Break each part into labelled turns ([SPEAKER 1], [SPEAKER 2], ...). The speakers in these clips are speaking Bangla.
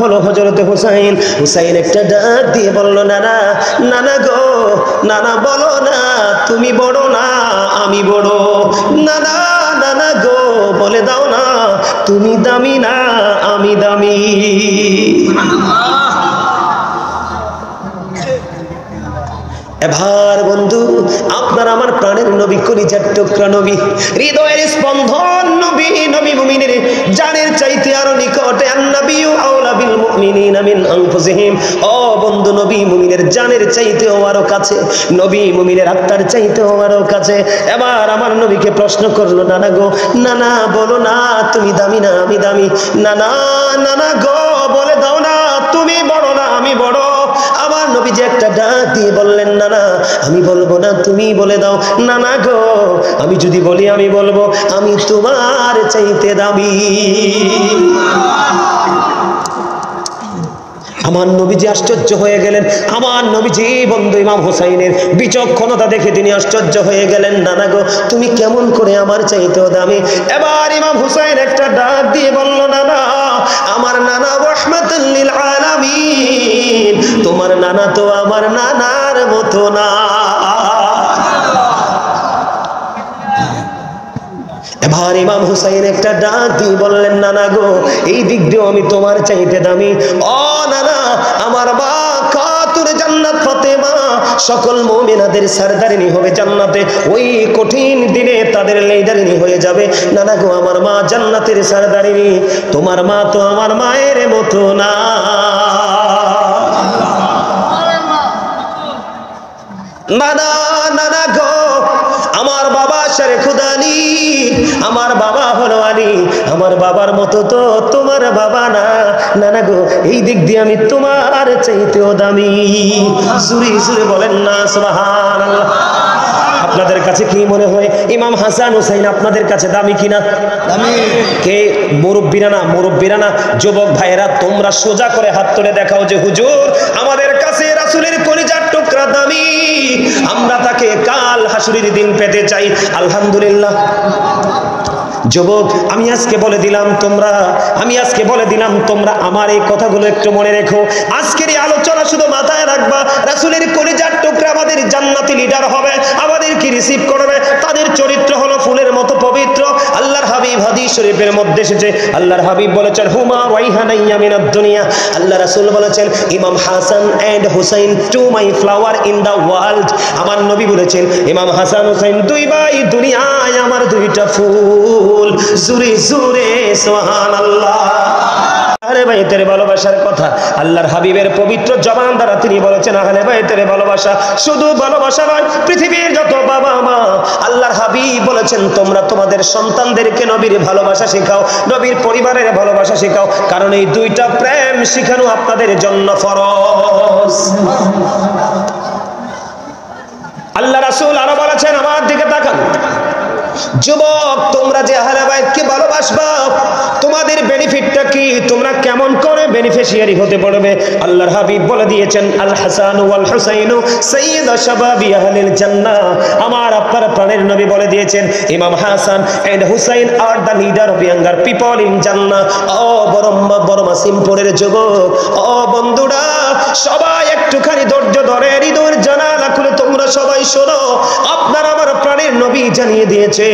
[SPEAKER 1] হলো হযরত হুসাইন। হুসাইন একটা ডাক দিয়ে বলল, নানা, নানা গো, নানা বলো না তুমি বড় না আমি বড়, নানা, নানা গো বলে দাও না তুমি দামি না আমি দামি। এবার বন্ধু, আপনার আমার প্রাণের নবী, কলিজার টুকরা নবী, হৃদয়ের স্পন্দন নবী, নবী মুমিনের জানের চাইতে আরো নিকটে। আন-নাবিয়্যু আওলা বিল মুমিনিনা মিন আনফুসিহিম। ও বন্ধু, নবী মুমিনের জানের চাইতেও আরো কাছে, নবী মুমিনের আত্মার চাইতেও আরো কাছে। এবার আমার নবীকে প্রশ্ন করলো, নানা গো, নানা বলো না তুমি দামি না আমি দামি, নানা, নানা গো বলে দাও না তুমি বড় না আমি বড়। আমার নবী যে একটা ডাক দিয়ে বললেন, নানা আমি বলবো না তুমি বলে দাও, নানা গো আমি যদি বলি আমি বলবো আমি তোমার চাইতে দামি। আমার নবীজি আশ্চর্য হয়ে গেলেন। আমার নবীজি বন্ধু ইমাম হুসাইনের বিচক্ষণতা দেখে তিনি আশ্চর্য হয়ে গেলেন, নানা গো তুমি কেমন করে আমার চাইতেও দামি। এবার ইমাম হুসাইন একটা ডাক দিয়ে বলল, নানা, আমার নানা রাহমাতুল লিল আলামিন, তোমার নানা তো আমার নানার মতো না। এবার ইমাম হুসাইন একটা ডাক দিয়ে বললেন, নানা গো এই দিক দিয়েও আমি তোমার চাইতে দামি। ও নানা, আমার মা খাতুন জান্নাত ফাতেমা সকল মুমিনাদের সরদারিনী হবে জান্নাতে, ওই কঠিন দিনে তাদের লিডারিনী হয়ে যাবে। নানা গো আমার মা জান্নাতের সরদারিনী, তোমার মা তো আমার মায়ের মতো না। নানা, নানা গো আমার বাবা শেরে খুদানি, আমার বাবা হলো আলী, আমার বাবার মতো তো তোমার বাবা না। নানা গো এই দিক দিয়ে আমি তোমার চাইতেও দামি। জুরি জুরি বলেন না সুবহানাল্লাহ। আপনাদের কাছে কি মনে হয় ইমাম হাসান হুসাইন আপনাদের কাছে দামি কিনা? দামি। কে মুরব্বিরা না, মুরব্বিরা না, যুবক ভাইয়েরা তোমরা সোজা করে হাত তুলে দেখাও যে হুজুর আমাদের কাছে রাসূলের কলিজার টুকরা দামি, আমরা তাকে কাল হাসরের দিন পেতে চাই। আলহামদুলিল্লাহ। যুবক আমি আজকে বলে দিলাম তোমরা আমার এই কথাগুলো একটু মনে রেখো। আজকের এই আলোচনা শুধু মাথায় রাখবা, রাসূলের কলিজার টুকরা আমাদের জান্নাতি লিডার হবে, আমাদেরকে রিসিভ করবে, তাদের চরিত্র হলো ফুলের মতো পবিত্র। আল্লাহর হাবিব হাদিস শরীফের মধ্যে এসেছে, আল্লাহর হাবিব বলেছেন হুমা রাইহানাইয়া মিনাদ দুনিয়া। আল্লাহ রাসূল বলেছেন ইমাম Hasan and Hussain to my flower in the world. আমার নবী বলেছেন ইমাম হাসান হুসাইন দুই ভাই দুনিয়ায় আমার দুইটা ফুল। জুরে জুরে সুবহানাল্লাহ। আহলে বাইতের ভালোবাসার কথা আল্লাহর হাবিবের পবিত্র জবান দ্বারা তিনি বলেছেন, আহলে বাইতের ভালোবাসা শুধু ভালোবাসা নয়, পৃথিবীর যত বাবা মা আল্লাহর হাবিব বলেছেন তোমরা তোমাদের সন্তানদেরকে নবীর ভালোবাসা শেখাও, নবীর পরিবারের ভালোবাসা শেখাও, কারণ এই দুইটা প্রেম শেখানো আপনাদের জন্য ফরজ। আল্লাহ রাসূল আরো বলেছেন, আমার দিকে তাকান, যুবক তোমরা যে আহলে বাইতকে ভালোবাসবা তোমাদের বেনিফিটটা কি, তোমরা কেমন করে বেনিফিশিয়ারি হতে পারবে। আল্লাহর হাবিব বলে দিয়েছেন আল হাসান ওয়াল হুসাইন সাইয়্যিদু শাবাবি আহলিল জান্নাহ। আমার আপনার প্রাণের নবী বলে দিয়েছেন ইমাম Hasan and Hussain are the leader of younger people in জান্নাহ। ও বড়মা সিমপুরের যুবক, ও বন্ধুরা সবাই একটুখানি ধৈর্য ধরে হৃদয়ের জানালা খুলে তোমরা সবাই শোনো। আপনার আমার প্রাণের নবী জানিয়ে দিয়েছে,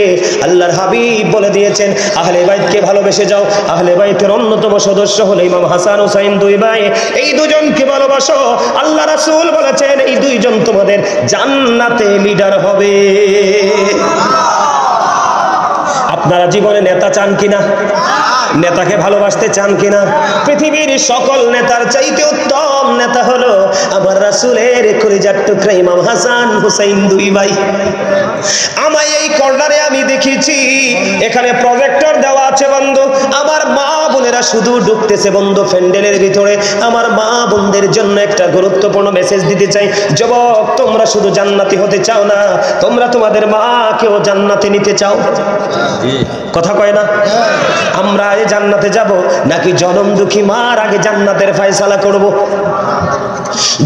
[SPEAKER 1] আল্লাহর হাবিব বলে দিয়েছেন আহলে বাইতকে ভালোবেসে যাও। আহলে বাইতের অন্যতম সদস্য হলো ইমাম হাসান হুসাইন দুই ভাই, এই দুজনকে ভালোবাসো। আল্লাহ রাসূল বলেছেন এই দুইজন তোমাদের জান্নাতে লিডার হবে। আপনারা জীবনে নেতা চান কিনা? নেতাকে ভালোবাসতে চান কিনা? পৃথিবীর সকল নেতার চাইতে উত্তম নেতা হলো আমার রাসূলের কলিজার টুকরা ইমাম হাসান হুসাইন দুই ভাই। আমায় এই কর্নারে আমি দেখেছি এখানে প্রজেক্টর দেওয়া আছে বন্ধু, আমার মা বোনেরা শুধু ঢুকতেছে বন্ধু প্যান্ডেলের ভিতরে। আমার মা বোনদের জন্য একটা গুরুত্বপূর্ণ মেসেজ দিতে চাই, যুবক তোমরা শুধু জান্নাতি হতে চাও না, তোমরা তোমাদের মাকেও জান্নাতে নিতে চাও। কথা কয় না? আমরা জান্নাতে যাব নাকি জনম দুঃখী মার আগে জান্নাতের ফয়সালা করব?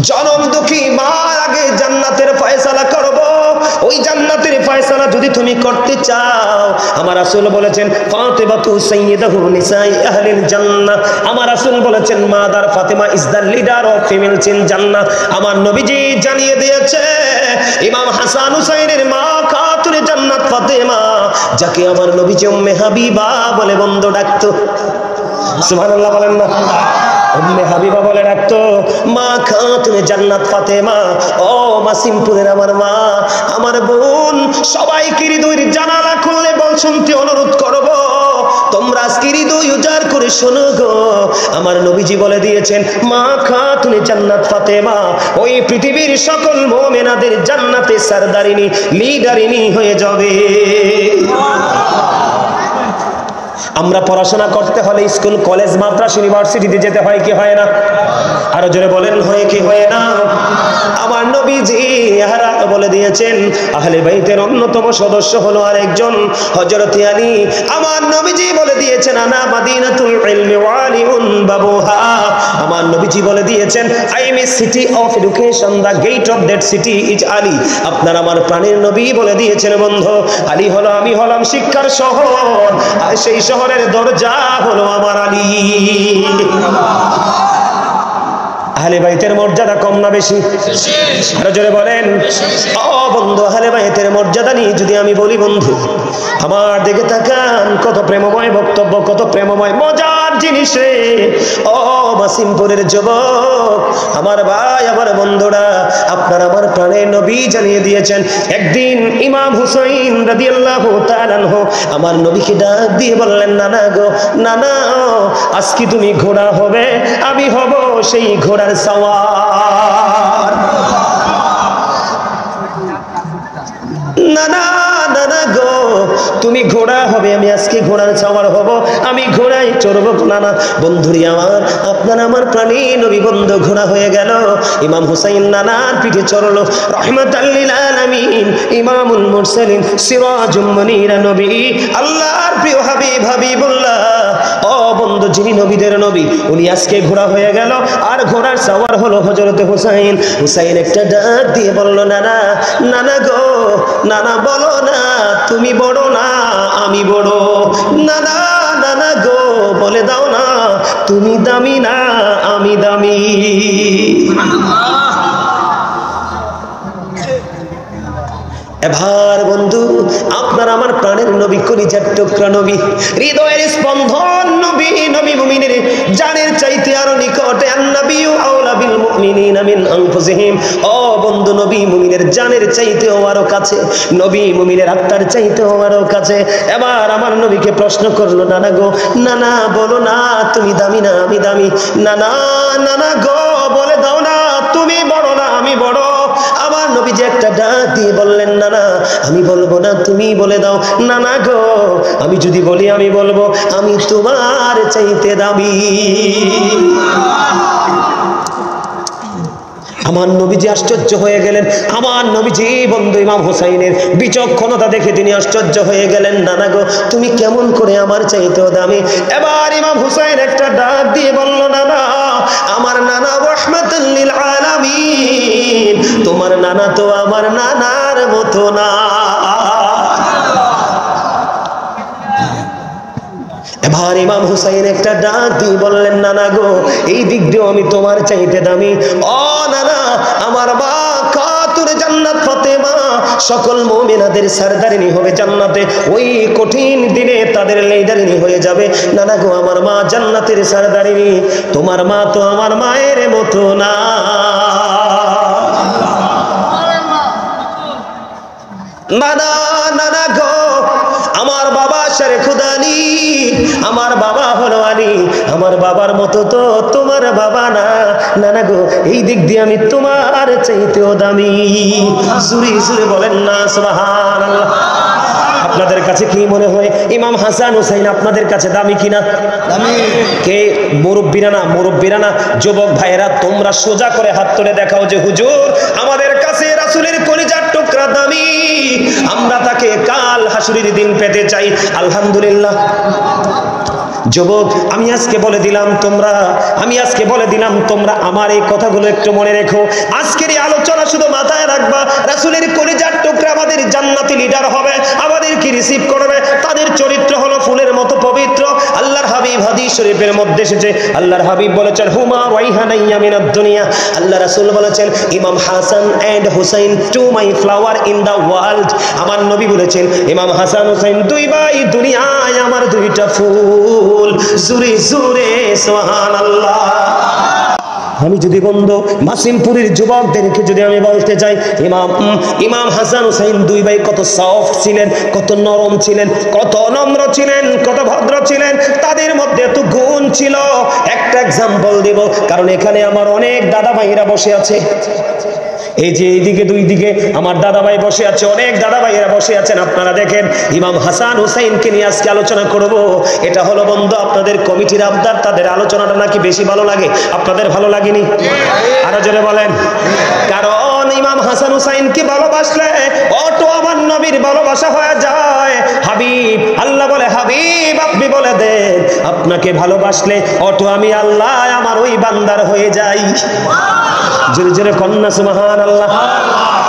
[SPEAKER 1] জনম দুঃখী মার আগে জান্নাতের ফয়সালা করব। ও ওই জান্নাতের ফয়সালা যদি তুমি করতে চাও, আমার রাসূল বলেছেন ফাতিমাতু সাইয়্যিদাতু নিসাই আহলিল জান্নাহ। আমার রাসূল বলেছেন mother Fatima is the leader of females in জান্নাহ। আমার নবীজি জানিয়ে দিয়েছে ইমাম হাসান হুসাইনের মা খাতুনে জান্নাত ফাতিমা, যাকে আমার নবীজি উম্মে হাবিবা বলে বন্ধ ডাকতো। সুবহানাল্লাহ বলেন না? উম্মে হাবিবা বলে ডাকতো মা খাতুনে জান্নাত ফাতেমা। ও মাসিমপুরের আমার মা, আমার বোন, সবাইকে হৃদয়ের জানালা খুললে বল শুনতে অনুরোধ করব, তোমরা আজকে হৃদয় উজাড় করে শোনো গো। আমার নবীজি বলে দিয়েছেন মা খাতুনে জান্নাত ফাতেমা ওই পৃথিবীর সকল মুমিনাদের জান্নাতে সরদারিনী, লিডারিনী হয়ে যাবে। আমরা পড়াশোনা করতে হলে স্কুল, কলেজ, মাদ্রাসা, ইউনিভার্সিটিতে যেতে হয় কি হয় না? আরো জোরে বলেন, হয় কি হয় না? আমার নবীজি ইহারা বলে দিয়েছেন আহলে বাইতের অন্যতম সদস্য হলো আরেকজন হযরত আলী। আমার নবীজি বলে দিয়েছেন আনা মাদিনাতুল ইলমি ওয়া আলিউন বাবুহা। আমার নবীজি বলে দিয়েছেন I am a city of education, the gate of that city is Ali. আপনার আমার প্রাণের নবী বলে দিয়েছেন বন্ধু, আলী হলো, আমি হলাম শিক্ষার শহর, আর সেই শহরের দরজা হলো আমার আলী। আহলে বাইতের মর্যাদা কম না বেশি? আরো জোরে বলেন। ও বন্ধু, আহলে বাইতের মর্যাদা নিয়ে যদি আমি বলি বন্ধু, আমার দিকে তাকান, কত প্রেমময় বক্তব্য, কত প্রেমময় মজার জিনিস রে। ও মাসিমপুরের যুবক, আমার ভাই, আমার বন্ধুরা, আপনার আমার প্রাণের নবী জানিয়ে দিয়েছেন একদিন ইমাম হুসাইন রাদিয়াল্লাহু তাআলা আনহু আমার নবীকে ডাক দিয়ে বললেন নানা গো, নানা আজকে তুমি ঘোড়া হবে, আমি হব সেই ঘোড়ার সওয়ার। নানা, নানা গো, তুমি ঘোড়া হবে, আমি আজকে ঘোড়ার সওয়ার হব, আমি ঘোড়ায় চড়বো। নানা বন্ধুরি আমার, আপনার আমার প্রাণী নবী বন্ধু ঘোড়া হয়ে গেল। ইমাম হুসাইন নানার পিঠে চড়লো। রাহমাতাল লিল আলামিন, ইমামুল মুরসালিন, সিরাজুল মুনিরা নবী, আল্লাহর প্রিয় হাবিব হাবিবুল্লাহ। ও বন্ধু, যিনি নবীদের নবী, উনি আজকে ঘোড়া হয়ে গেল, আর ঘোড়ার সওয়ার হলো হযরত হুসাইন। হুসাইন একটা ডাক দিয়ে বলল নানা, নানা গো, নানা বলো না তুমি বড় না আমি বড়। নানা, নানা গো, বলে দাও না তুমি দামি না আমি দামি। এবার বন্ধু, আপনার আমার প্রাণের নবী, কলিজার টুকরা নবী, হৃদয়ের স্পন্দন নবী, নবী মুমিনের জানের চাইতে আরো নিকটে। আন-নাবিয়্যু আওলা বিল মুমিনিনা মিন আনফুসিহিম। ও বন্ধু, নবী মুমিনের জানের চাইতেও আরো কাছে, নবী মুমিনের আত্মার চাইতেও আরো কাছে। এবার আমার নবীকে প্রশ্ন করলো নানা গো, নানা বলো না তুমি দামি না আমি দামি। নানা, নানা গো, বলে দাও না তুমি বড় না আমি বড়। আমার নবী যে একটা ডাক দিয়ে বললেন নানা আমি বলবো না তুমি বলে দাও। নানা গো, আমি যদি বলি আমি বলবো আমি তোমার চাইতে দামি। আমার নবীজি আশ্চর্য হয়ে গেলেন। আমার নবীজি বন্ধু ইমাম হুসাইনের বিচক্ষণতা দেখে তিনি আশ্চর্য হয়ে গেলেন। নানা গো, তুমি কেমন করে আমার চাইতেও দামি? এবার ইমাম হুসাইন একটা ডাক দিয়ে বলল নানা, আমার নানা রাহমাতুল লিল আলামিন, তোমার নানা তো আমার নানার মতো না। এবার ইমাম হুসাইন একটা ডাক দিয়ে বললেন নানা গো, এই দিক দিয়েও আমি তোমার চাইতে দামি। ও নানা, আমার মা খাতুনে জান্নাত ফাতেমা সকল মুমিনাদের সরদারিনী হবে জান্নাতে। ওই কঠিন দিনে তাদের লিডারিনী হয়ে যাবে। নানা গো, আমার মা জান্নাতের সরদারিনী, তোমার মা তো আমার মায়ের মতো না। নানা, নানা গো, আমার বাবা শেরে খুদানি, আমার বাবা হলো আলী, আমার বাবার মতো তো তোমার বাবা না। নানা গো, এই দিক দিয়ে আমি তোমার চাইতেও দামি। জুরি জুরি বলেন না সুবহানাল্লাহ। আপনাদের কাছে কি মনে হয় ইমাম হাসান হুসাইন আপনাদের কাছে দামি কিনা? দামি। কে মুরব্বিরা না? মুরব্বিরা না? যুবক ভাইয়েরা, তোমরা সোজা করে হাত তুলে দেখাও যে হুজুর আমাদের কাছে রাসূলের কলিজার টুকরা দামি, আমরা তাকে কাল হাসরের দিন পেতে চাই। আলহামদুলিল্লাহ। যুবক, আমি আজকে বলে দিলাম তোমরা আমার এই কথাগুলো একটু মনে রেখো। আজকের এই আলোচনা শুধু মাথায় রাখবা, রাসূলের কলিজার টুকরা আমাদের জান্নাতি লিডার হবে, আমাদেরকে রিসিভ করবে, তাদের চরিত্র হলো ফুলের মতো পবিত্র। আল্লাহর হাবিব হাদিস শরীফের মধ্যে এসেছে, আল্লাহর হাবিব বলেছেন হুমা রাইহানাইয়া মিনাদ দুনিয়া। আল্লাহ রাসূল বলেছেন ইমাম Hasan and Hussain to my flower in the world. আমার নবী বলেছেন ইমাম হাসান হুসাইন দুই ভাই দুনিয়ায় আমার দুইটা ফুল। জোরে জোরে সুবহানাল্লাহ। আমি যদি বন্ধু মাসিমপুরের যুবকদেরকে যদি আমি বলতে চাই, ইমাম হাসান হুসাইন দুই ভাই কত সফট ছিলেন, কত নরম ছিলেন, কত নম্র ছিলেন, কত ভদ্র ছিলেন, তাদের মধ্যে এত গুণ ছিল। একটা এক্সাম্পল দিব, কারণ এখানে আমার অনেক দাদা ভাইরা বসে আছে। এই যে এইদিকে দুই দিকে আমার দাদা ভাই বসে আছে, অনেক দাদা ভাইয়েরা বসে আছেন। আপনারা দেখেন ইমাম হাসান হুসাইনকে নিয়ে আজকে আলোচনা করব। এটা হলো বন্ধু আপনাদের কমিটির আবদার, তাদের আলোচনাটা নাকি বেশি ভালো লাগে। আপনাদের ভালো লাগেনি? আরো জোরে বলেন। কারণ ইমাম হাসান হুসাইনকে ভালোবাসলে অটো আমার নবীর ভালোবাসা হয়ে যায়। হাবিব, আল্লাহ বলে হাবিব আপনি বলে দেন, আপনাকে ভালোবাসলে অটো আমি আল্লাহ আমার ওই বান্দার হয়ে যাই। জোরে জোরে কন্যা সুবহানাল্লাহ।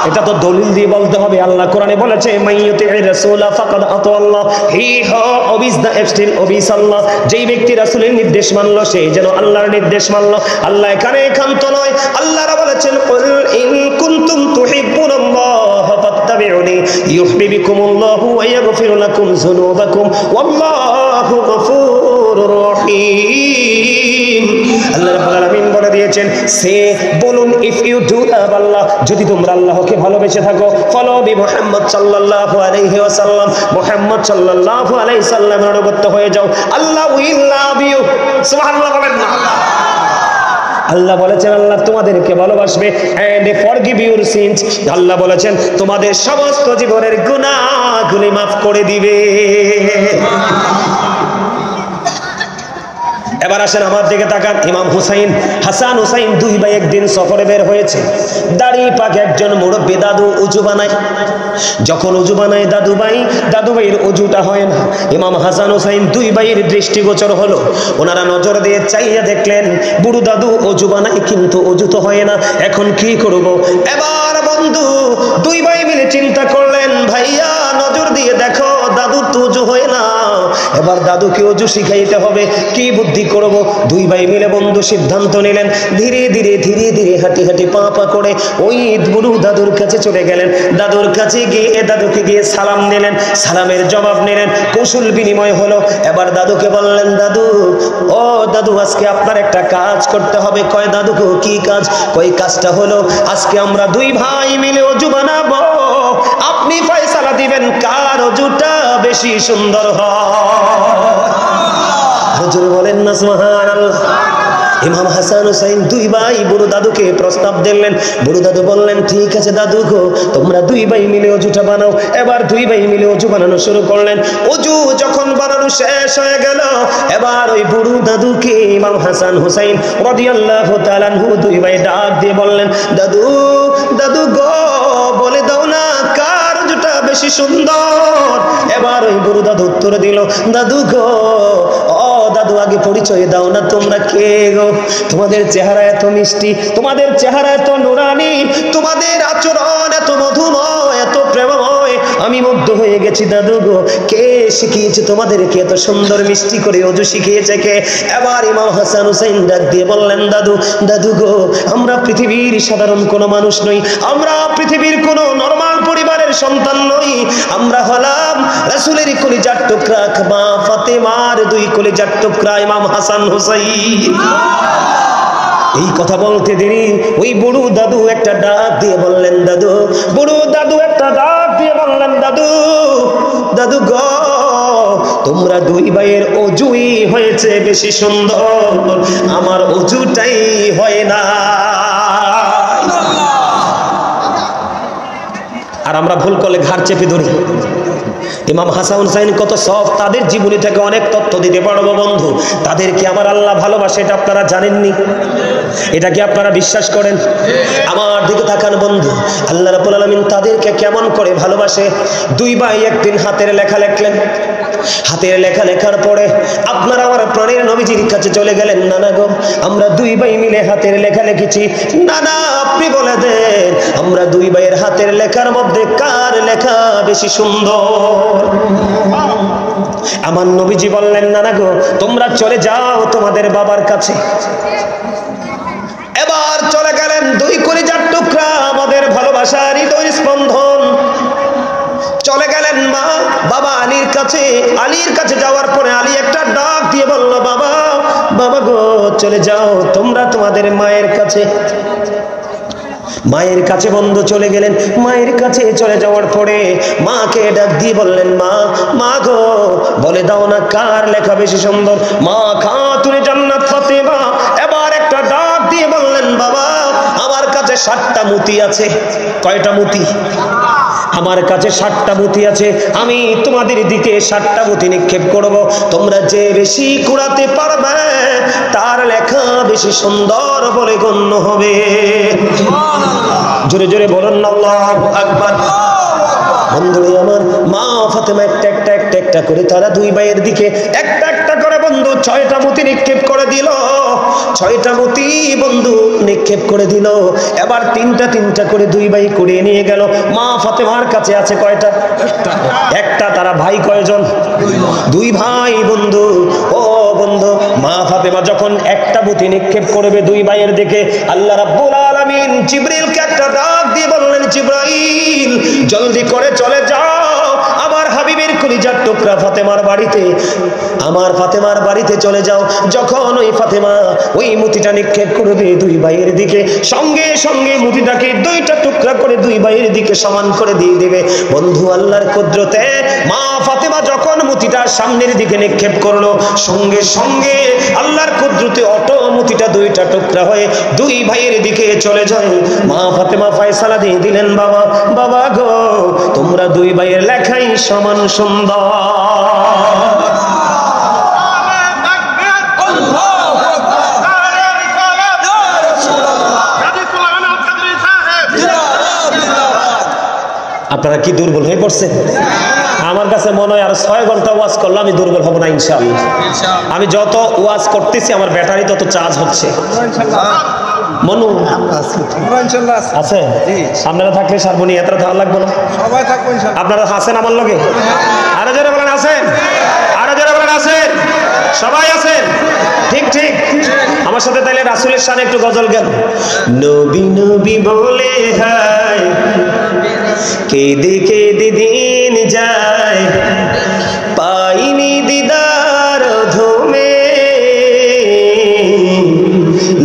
[SPEAKER 1] এটা তো দলিল দিয়ে বলতে হবে। আল্লাহ কোরআনে বলেছে মাইয়ুতির রাসূলা ফাকাদ আতাআল্লাহ, হি ওবিস দা এফস্টিল ওবিস আল্লাহ। যেই ব্যক্তি রাসূলের নির্দেশ মানলো সেই যেন আল্লাহর নির্দেশ মানলো। আল্লাহ এখানে একান্ত নয়, আল্লাহরা বলেছেন কুল ইন কুনতুম তুহিব্বুনাল্লাহ ফাত্তাবিউনি ইউহিব্বুকুমুল্লাহু ওয়া ইয়াগফির লাকুম যুনুবাকুম ওয়াল্লাহু গফুরুর রহিম। আল্লাহ রাব্বুল আলামিন বলে দিয়েছেন, সে বলুন ইফ ইউ ডু লাভ আল্লাহ, যদি তোমরা আল্লাহকে ভালোবেসে থাকো, ফলো বি মুহাম্মদ সাল্লাল্লাহু আলাইহি ওয়াসাল্লাম, মুহাম্মদ সাল্লাল্লাহু আলাইহি সাল্লামের অনুগত হয়ে যাও, আল্লাহ উইল লাভ ইউ। সুবহানাল্লাহ বলেন না? আল্লাহ বলেছেন আল্লাহ তোমাদেরকে ভালোবাসবে এন্ড ফরগিভ ইউর সিনস। আল্লাহ বলেছেন তোমাদের সমস্ত জীবনের গুনাহগুলি maaf করে দিবে। এবার আসেন আমার দিকে তাকান। ইমাম হুসাইন হাসান হুসাইন দুই ভাই একদিন সফরে বের হয়েছে। দাড়ি পাকে একজন মুরব্বী দাদু উজু বানায়। যখন উজু বানায় দাদু ভাইয়ের উজুটা হয় না। ইমাম হাসান হুসাইন দুই ভাইয়ের দৃষ্টিগোচর হলো। ওনারা নজর দিয়ে চাইয়া দেখলেন বুড়ো দাদু উজু বানায় কিন্তু উজু তো হয় না, এখন কি করব? এবার বন্ধু দুই ভাই মিলে চিন্তা করলেন, ভাইয়া নজর দিয়ে দেখো দাদু তো উজু হয় না, এবার দাদুকে উজু শিখাইতে হবে, কি বুদ্ধি করব? দুই ভাই মিলে বন্ধু সিদ্ধান্ত নিলেন। ধীরে ধীরে হাঁটি পা করে ওই বুড়ো দাদুর কাছে চলে গেলেন। দাদুর কাছে গিয়ে দাদুকে গিয়ে সালাম দিলেন, সালামের জবাব নিলেন, কৌশল বিনিময় হলো। এবার দাদুকে বললেন, দাদু ও দাদু আজকে আপনার একটা কাজ করতে হবে। কয় দাদুকে কি কাজ? কই কাজটা হলো আজকে আমরা দুই ভাই মিলে অজু বানাবো, আপনি ফয়সালা দিবেন কার অজুটা বেশি সুন্দর হয়। হুজুর বলেন না সুবহানাল্লাহ। ইমাম হাসান হুসাইন দুই ভাই বুড়ো দাদুকে প্রস্তাব দিলেন। বুড়ো দাদু বললেন ঠিক আছে দাদু গো, তোমরা দুই ভাই মিলে অজুটা বানাও। এবার দুই ভাই মিলে অজু বানানো শুরু করলেন। অজু যখন বানানো শেষ হয়ে গেল, এবার ওই বুড়ো দাদুকে ইমাম হাসান হুসাইন রাদিয়াল্লাহু তাআলা আনহু দুই ভাই ডাক দিয়ে বললেন, দাদু গো বলে দাও না কার অজুটা বেশি সুন্দর। এবার ওই বুড়ো দাদু উত্তর দিল, দাদু গো ও দাদু আগে পরিচয় দাও না, তোমরা কে গো? তোমাদের চেহারা এত মিষ্টি, তোমাদের চেহারা এত নুরানি, তোমাদের আচরণ এত মধুময়, এত প্রেমময়, আমি মুগ্ধ হয়ে গেছি দাদু গো। কে শিখিয়েছে তোমাদেরকে এত সুন্দর মিষ্টি করে অজু শিখিয়েছে কে? এবার ইমাম হাসান হুসাইন ডাক দিয়ে বললেন, দাদু গো আমরা পৃথিবীর সাধারণ কোনো মানুষ নই, আমরা পৃথিবীর কোনো নরমাল পরিবারের সন্তান নই, আমরা হলাম রাসূলের কলিজার টুকরা মা ফাতেমার দুই কলিজার টুকরা ইমাম হাসান হুসাইন। এই কথা বলতে দেরি ওই বুড়ো দাদু একটা ডাক দিয়ে বললেন, দাদু গো তোমরা দুই ভাইয়ের অজুই হয়েছে বেশি সুন্দর, আমার অজুটাই হয় না। আর আমরা ভুল করলে ঘাড় চেপে ধরি। ইমাম হাসান হুসাইন কত সফট, তাদের জীবনী থেকে অনেক তথ্য দিতে পারবো বন্ধু। তাদেরকে আমার আল্লাহ ভালোবাসে, এটা আপনারা জানেননি? এটা কি আপনারা বিশ্বাস করেন? আমার দিকে তাকান বন্ধু, আল্লাহ রাব্বুল আলামিন তাদেরকে কেমন করে ভালোবাসে। দুই ভাই একদিন হাতের লেখা লিখলেন। হাতের লেখা লেখার পরে আপনারা আমার প্রাণের নবীজির কাছে চলে গেলেন, নানা গো আমরা দুই ভাই মিলে হাতের লেখা লিখেছি। নানা আপনি বলে দেন আমরা দুই ভাইয়ের হাতের লেখার মধ্যে কার লেখা বেশি সুন্দর? আমার নবীজি বললেন, নানা গো তোমরা চলে যাও তোমাদের বাবার কাছে। এবার চলে গেলেন দুই কলিজার টুকরা, আমাদের ভালোবাসার হৃদয় স্পন্দন। চলে গেলেন মা বাবা আলীর কাছে। আলীর কাছে যাওয়ার পরে আলী একটা ডাক দিয়ে বলল, বাবা বাবা গো চলে যাও তোমরা তোমাদের মায়ের কাছে। মায়ের কাছে বন্ধু চলে গেলেন। মায়ের কাছে চলে যাওয়ার পরে মাকে ডাক দিয়ে বললেন, মা মা গো বলে দাও না কার লেখা বেশি সুন্দর? মা খাতুনে জান্নাত ফাতেমা এবার একটা ডাক দিয়ে বললেন, বাবা আমার কাছে 7টা মুতি আছে। কয়টা মুতি? আমার কাছে 7টা মুতি আছে। আমি তোমাদের দিকে 7টা মুতি নিক্ষেপ করব। তোমরা যে বেশি কুড়াতে পারবে তার লেখা বেশি সুন্দর বলে গণ্য হবে। জোরে জোরে বলুন আল্লাহু আকবার। বন্ধুরে আমার, মা ফাতেমা একটা করে তারা দুই ভাইয়ের দিকে একটা করে বন্ধু 6টা মুতি নিক্ষেপ করে দিল। 6টা মুতি বন্ধু নিক্ষেপ করে দিল। এবার তিনটা করে দুই ভাই কুড়িয়ে নিয়ে গেল। মা ফাতেমার কাছে আছে কয়টা? একটা। তারা ভাই কয়জন? দুই ভাই বন্ধু। ও বন্ধু, মা ফাতেমা যখন একটা মুতি নিক্ষেপ করবে দুই ভাইয়ের দিকে, আল্লাহ রাব্বুল আলামিন জিবরিলকে একটা ডাক দিয়ে বললেন, জিবরাইল জলদি করে চলে যাও আমার হাবিবের কলিজার টুকরা ফাতেমার বাড়িতে। আমার ফাতেমার বাড়িতে চলে যাও। যখন ওই ফাতেমা ওই মুতিটা নিক্ষেপ করবে দুই ভাইয়ের দিকে, সঙ্গে সঙ্গে মুতিটাকে 2টা টুকরা করে দুই ভাইয়ের দিকে সমান করে দিয়ে দেবে। বন্ধু আল্লাহর কুদরতে মা ফাতেমা যখন মুতিটা সামনের দিকে নিক্ষেপ করলো, সঙ্গে সঙ্গে আল্লাহর কুদরতে অটো মুতিটা 2টা টুকরা হয়ে দুই ভাইয়ের দিকে চলে যায়। মা ফাতেমা ফয়সালা দিয়ে দিলেন, বাবা বাবা গো তোমরা দুই ভাইয়ের লেখাই সমান সুন্দর। আপনারা কি দুর্বল হয়ে পড়ছেন? আমার কাছে মনে হয় আর 6 ঘন্টা ওয়াজ করলে আমি দুর্বল হব না ইনশাআল্লাহ। আমি যত ওয়াজ করতেছি আমার ব্যাটারি তত চার্জ হচ্ছে। মনু আছে? আপনারা থাকলে সারবনি, এত থাকা লাগবে না। আপনারা আছেন আমার লগে? আরো যারা বলেন আছেন, আরো যারা বলেন আছেন, সবাই আছেন? ঠিক ঠিক। আমার সাথে তাইলে রাসূলের শানে একটু গজল গান। নবী নবী বলে হায় কেঁদে কেঁদে দিন যায়, পাইনি দিদার ধমে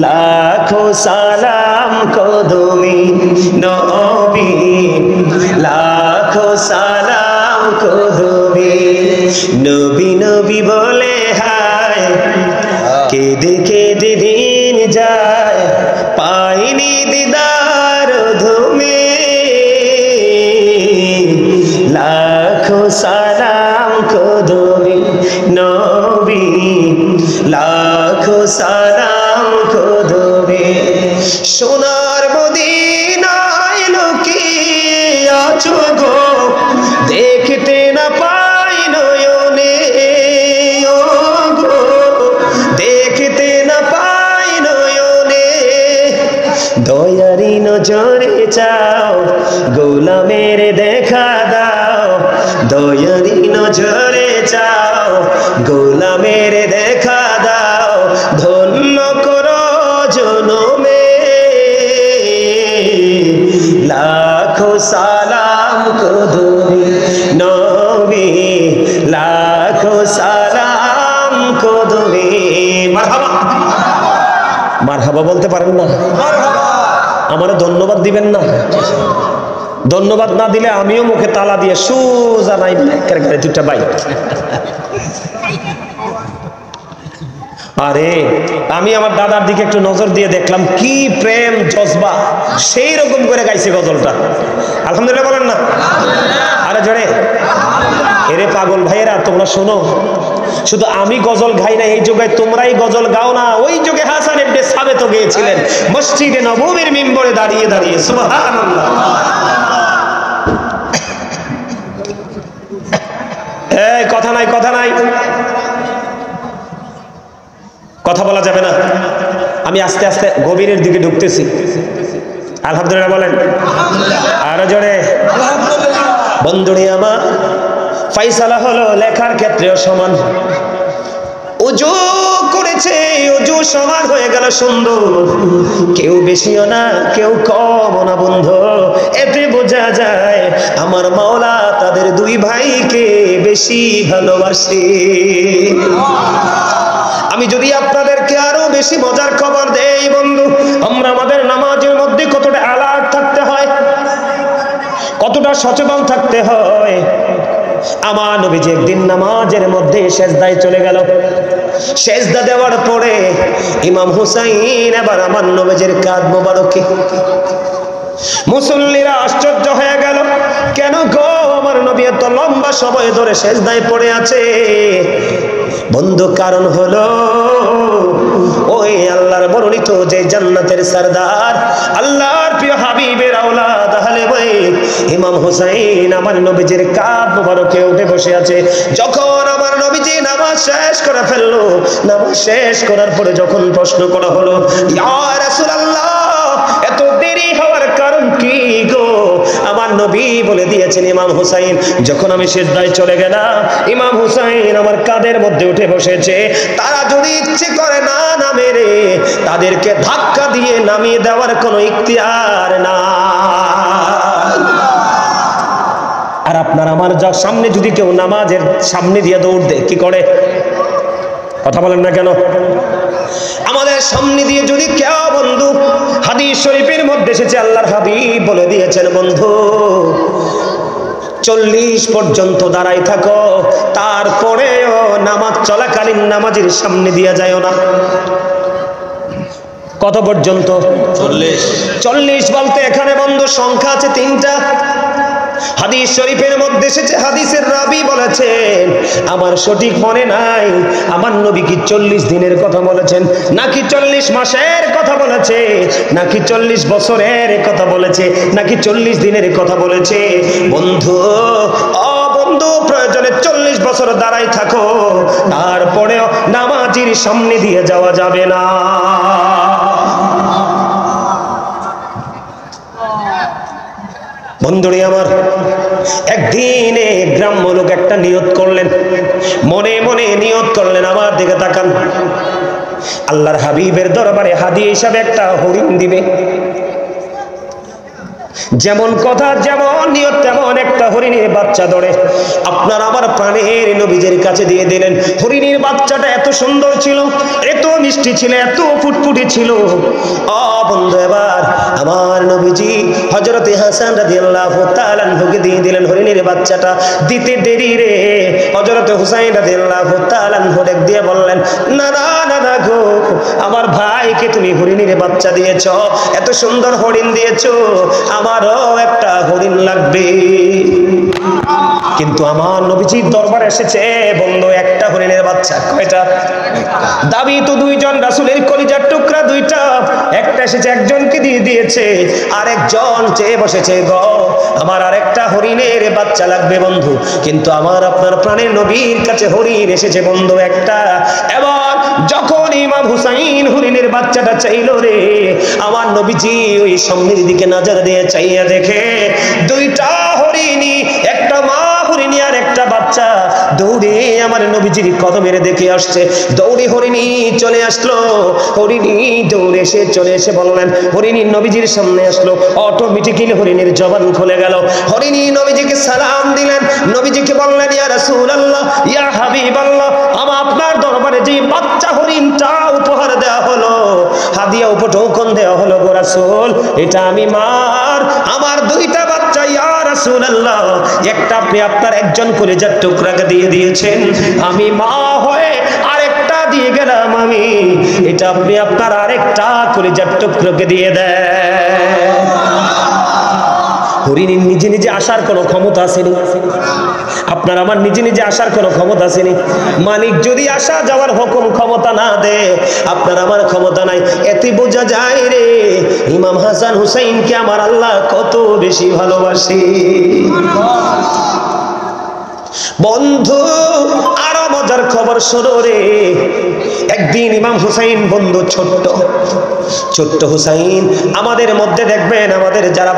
[SPEAKER 1] লাখো সালাম কদমে নবী, লাখো সালাম কদমে। নবী নবী বলে হায় কেঁদে কেঁদে দিন যায়, পাইনি দিদার ধমে লাখো সালাম কদমে নবী, লাখো সালাম কদমে। সোনার মদিনায় লুকিয়ে আছো গো, দেখতে না পাই নয়নে ও গো, দেখতে না পাই নয়নে। দয়ারি নজরে চাও গোলামের দেখা দাও, দয়ারি নজরে চাও গোলামের দেখা দাও। ধন্য করো জনমে লাখো সালাম কদমে নবী, লাখো সালাম কদমে। মারহাবা, মারহাবা বলতে পারেন না? আমারে ধন্যবাদ দিবেন না? ধন্যবাদ না দিলে আমিও মুখে তালা দিয়ে সোজা নাই গাড়ি 2টা বাইক। আরে আমি আমার দাদার দিকে একটু নজর দিয়ে দেখলাম কি প্রেম জজবা, সেই রকম করে গাইছে গজলটা। আলহামদুলিল্লাহ বলেন না? আরে জোরে এরে পাগল ভাইয়েরা, তোমরা শোনো, শুধু আমি গজল গাই না, এই যুগে তোমরাই গজল গাও না। ওই যুগে হাসান ইবনে সাবিত গেয়েছিলেন মসজিদে নববীর মিম্বরে দাঁড়িয়ে দাঁড়িয়ে, সুবহানাল্লাহ। এই কথা নাই, কথা নাই, কথা বলা যাবে না। আমি আস্তে আস্তে গভীরের দিকে ঢুকতেছি। আলহামদুলিল্লাহ বলেন, আরো জোরে। বন্ধুরে আমার, ফাইসালা হলো লেখার ক্ষেত্রেও সমান। ওযু করেছে, ওযু সমান হয়ে গেল সুন্দর, কেউ বেশিও না কেউ কমও না বন্ধু। এতে বোঝা যায় আমার মাওলা তাদের দুই ভাইকে বেশি ভালোবাসে। আমি যদি আপনাদেরকে আরো বেশি মজার খবর দেই বন্ধু, আমরা আমাদের নামাজের মধ্যে কতটা অ্যালার্ট থাকতে হয়, কতটা সচেতন থাকতে হয়। আমার নবীজি একদিন নামাজের মধ্যে সেজদায় চলে গেল। সেজদা দেওয়ার পরে ইমাম হুসাইন এবার আমার নবীজির কাঁধ মোবারকে, মুসল্লিরা আশ্চর্য হয়ে গেল, কেন গো আমার নবী এত লম্বা সময় ধরে সেজদায় পড়ে আছে? বন্ধু, কারণ হলো ওই আল্লাহর মনোনীত যে জান্নাতের সরদার, আল্লাহর প্রিয় হাবিবের আওলাদ আহলে বাইত ইমাম হুসাইন আমার নবীজির কাঁধ মোবারকে উঠে বসে আছে। যখন আমার নবীজি নামাজ শেষ করে ফেললো, নামাজ শেষ করার পরে যখন প্রশ্ন করা হলো, ইয়া রাসূলুল্লাহ এত দেরি হওয়ার কারণ কি গো? আমার নবী বলে দিয়েছেন, ইমাম হুসাইন যখন আমি সিজদায় চলে গেলাম, ইমাম হুসাইন আমার কাঁধের মধ্যে উঠে বসেছে। তারা যদি ইচ্ছে করে না নামে রে, তাদেরকে ধাক্কা দিয়ে নামিয়ে দেওয়ার কোনো ইখতিয়ার না। আর আপনার আমার যা সামনে যদি কেউ নামাজের সামনে দিয়ে দৌড় দেয়, কি করে? কথা বলেন না কেন? আমাদের সামনে দিয়ে যদি কেউ বন্ধু, হাদিস শরীফের মধ্যে এসেছে আল্লাহর হাবিব বলে দিয়েছেন, বন্ধু 40 পর্যন্ত দাঁড়াই থাকো, তারপরেও নামাজ চলাকালীন নামাজের সামনে দিয়ে যায়ও না। কত পর্যন্ত? 40 বলতে এখানে বন্ধু সংখ্যা আছে 3টা। হাদিস শরীফের মধ্যে এসেছে, হাদিসের রাবী বলেছেন, আমার সঠিক মনে নাই আমার নবী কি 40 দিনের কথা বলেছেন, নাকি 40 মাসের কথা বলেছে, নাকি 40 বছরের কথা বলেছে, নাকি 40 দিনের কথা বলেছে। বন্ধু, ও বন্ধু, প্রয়োজনে 40 বছর দাঁড়াই থাকো, তারপরেও নামাজির সামনে দিয়ে যাওয়া যাবে না। বন্ধুরে আমার, একদিনে গ্রাম্য লোক একটা নিয়ত করলেন, মনে মনে নিয়ত করলেন, আমার দিকে তাকান, আল্লাহর হাবিবের দরবারে হাদিয়া হিসাবে একটা হরিণ দিবে। যেমন কথা যেমন নিয়ত তেমন একটা হরিণের বাচ্চা ধরে আপনার আমার প্রাণের নবীজির কাছে দিয়ে দিলেন। হরিণের বাচ্চাটা এত সুন্দর ছিল, এত মিষ্টি ছিল, এত ফুটফুটি ছিল। বন্ধু, এবার আমার নবীজি হযরতে হাসান রাদিয়াল্লাহু তাআলা আনহুকে দিয়ে দিলেন হরিণের বাচ্চাটা। দিতে দেরি রে হযরতে হুসাইন রাদিয়াল্লাহু তাআলা আনহু ডাক দিয়ে বললেন, না না না গো, আমার ভাইকে তুমি হরিণের বাচ্চা দিয়েছো, এত সুন্দর হরিণ দিয়েছো, আমারও একটা হরিণ লাগবে। কিন্তু আমার নবীজির দরবারে এসেছে বন্ধু একটা হরিণের বাচ্চা। কয়টা? দাবি তো 2 জন, রাসূলের কলিজার টুকরা 2টা। একটা এসেছে, একজনকে দিয়ে দিয়েছে, আর একজন চেয়ে বসেছে, গো আমার আরেকটা হরিণের বাচ্চা লাগবে বন্ধু। কিন্তু আমার আপনার প্রাণের নবীর কাছে হরিণ এসেছে বন্ধু একটা। এবার যখন ইমাম হুসাইন হরিণের বাচ্চাটা চাইলো রে, আমার নবীজি ওই সামনের দিকে নজর দিয়ে চাইয়া দেখে 2টা হরিণী, একটা মা হরিণী আর একটা বাচ্চা দৌড়ে আমার নবীজির কদমের দেখে আসছে। দৌড়ে হরিণী চলে আসলো, হরিণী দৌড়ে এসে চলে এসে বললেন, হরিণী নবীজির সামনে আসলো। অটোমেটিক্যালি হরিণীর জবান খুলে গেল। হরিণী নবীজিকে সালাম দিলেন, নবীজিকে বললেন, ইয়া রাসূলুল্লাহ, ইয়া হাবিবাল্লাহ, আমার আপনার দরবারে যে বাচ্চা হরিণটা উপহার দেওয়া হলো, হাদিয়া উপঢৌকন দেওয়া হলো গো রাসূল, এটা আমি মার, আমার 2টা বাচ্চা, ইয়া রাসূলুল্লাহ, একটা আপনি আপনার একজন কলিজার টুকরাকে দিয়ে দিয়েছেন, আমি মা হয়ে আরেকটা দিয়ে গেলাম আমি, এটা আপনি আপনার আরেকটা কলিজার টুকরাকে দিয়ে দেন। হরিণীর নিজে নিজে আসার কোনো ক্ষমতা আছে না। আপনার আমার নিজে নিজে আসার কোনো ক্ষমতা আছে নি? মালিক যদি আসা যাওয়ার হুকুম ক্ষমতা না দেয়, আপনার আমার ক্ষমতা নাই। এতে বোঝা যায় রে ইমাম হাসান হুসাইনকে আমার আল্লাহ কত বেশি ভালোবাসে। বন্ধু আরো মজার খবর শোনো রে। একদিন ইমাম হুসাইন, বন্ধু ছোট্ট হুসাইন, আমাদের মধ্যে দেখবেন আমাদের যারা